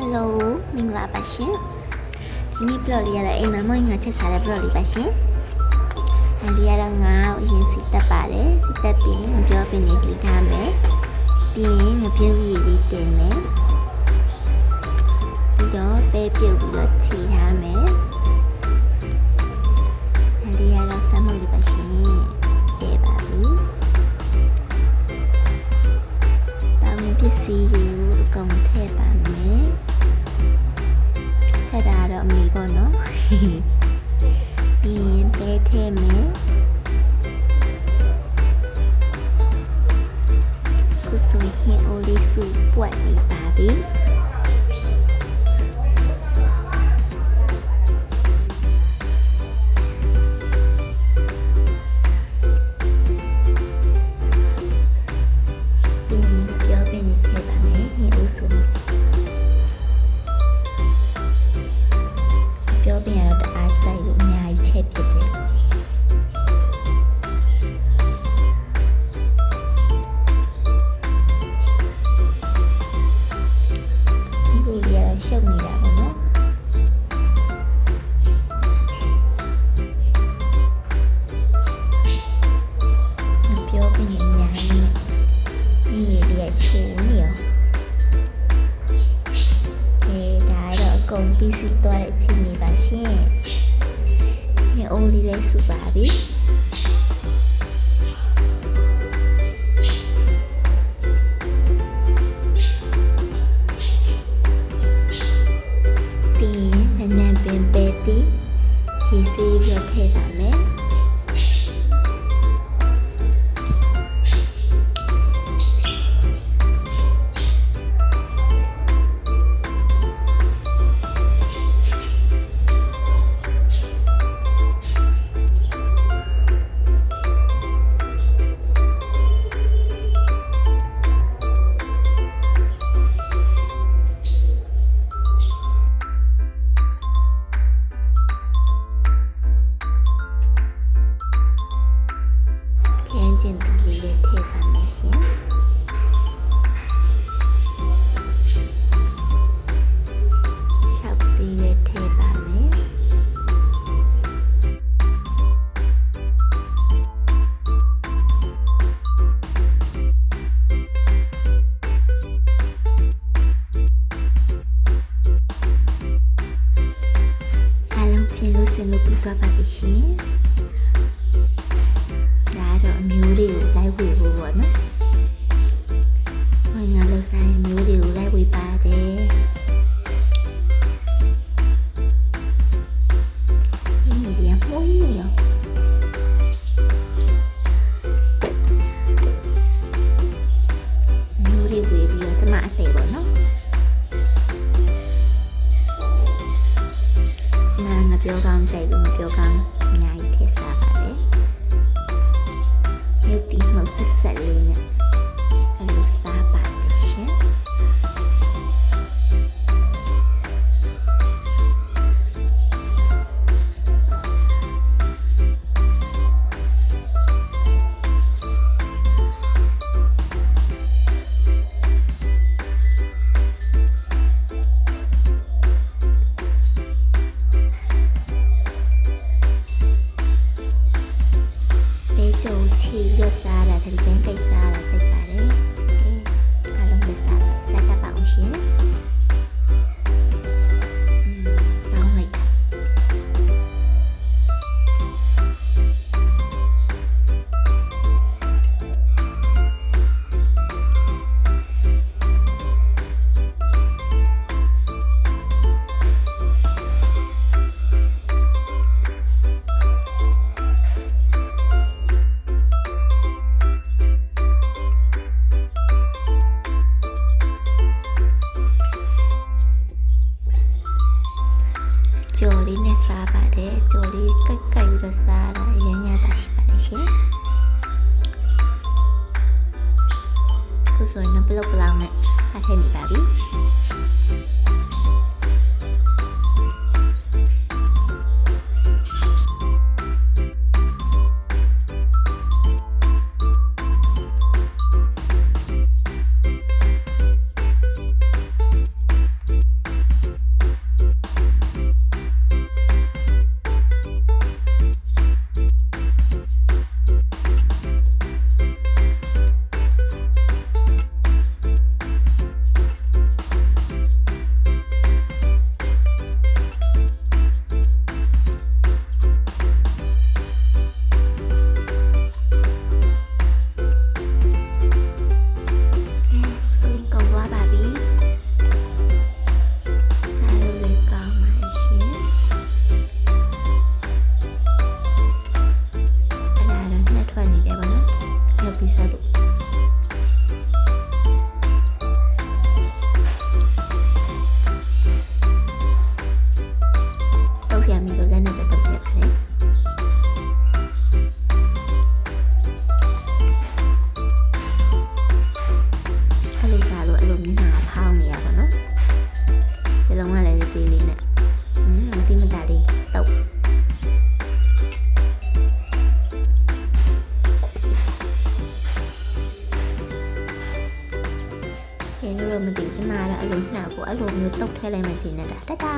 Hello မင်္ဂလာပါရှင်ဒီနေ့ blog လေးရတော့အိမ်မှာမွေးငါချက်စားတဲ့ blog လေးပါရှင်ဒီရတော့ငါအရင်စီတက်ပါတယ်စီတက်ပြီးငါပြောပြနေကြည့်ထားမယ်ပြီးရင်ငါပြုတ်ရည်လေးတင်မယ်ပြီးတော့ပဲပြုတ်ပြီးတော့ခြေထားမယ်ဒီရတော့ဆမ်းမလေးပါရှင်ခဲ့ပါပြီတာမန်ပစ္စည်းတွေကိုအကုန်ထည့်ပါမယ်ထည့်တာတော့အမေပေါ့နော်ပြီးရင်ပဲထည့်မယ်ခုဆိုရင်အိုလေးစုပွက်နေပါပြီပြောပြရတော့တအားကြိုက်လို့အများကြီးထည့်ဖြစ်တယ်ဒီလိုရရှုပ်နေတာပေါ့နော်ပြောပြနေအများကြီးဒီလေးချိုးနေရောကုန်ပစ္စည်းတော့အချင်းနေပါရှင်။ဒီအိုလီလေးစုပါပြီ။ပြီးရင်နန်းပင်ပဲတီဒီစီးရထည့်ပါမယ်။ကျင်တူလေးလေးထည့်ပါမယ်ရှင်ရှောက်ပြီးလေးထည့်ပါမယ်အားလုံးပြင်လို့စင်လို့ပြီးသွားပါပြီရှင်အမျိုးတွေကိုလိုက်ဝေဖို့ပေါ့နော်။ဘာညာလို့ဆိုင်မျိုးတွေကိုလိုက်ဝေပါတယ်။ဒီနေရာမိုးရရောမျိုးတွေဝေပြီးတော့ကျမအသေးပေါ့နော်။ကျမငါပြောကောင်းကြိုက်လို့မပြောကောင်းအများကြီးထည့်စားပါတယ်။ရုပ်တီမုတ်ဆက်ဆက်လေးနဲ့အလိုစားပါတယ်ရှင်ကြုံချီရစားတာဒီကျန်းကိစ္စလာစိတ်ပါတယ်။အားလုံးပဲစားကြပါအောင်ရှင်။တောင်းလိုက်ကြော်လေးနဲ့စားပါတယ်ကြော်လေးကိုက်ပြီးတော့စားတာရမ်းရတာရှိပါတယ်ရှင်ခုဆိုရင်ဘလော့ပလောင်နဲ့စားထည့်နေပါပြီ တိမတာလေးတောက်ရေလို့မသိကျမကတော့အလိုနှောက်ကိုအလိုမျိုးတုတ်ထဲလိုက်မှကျင်နေတာတတာ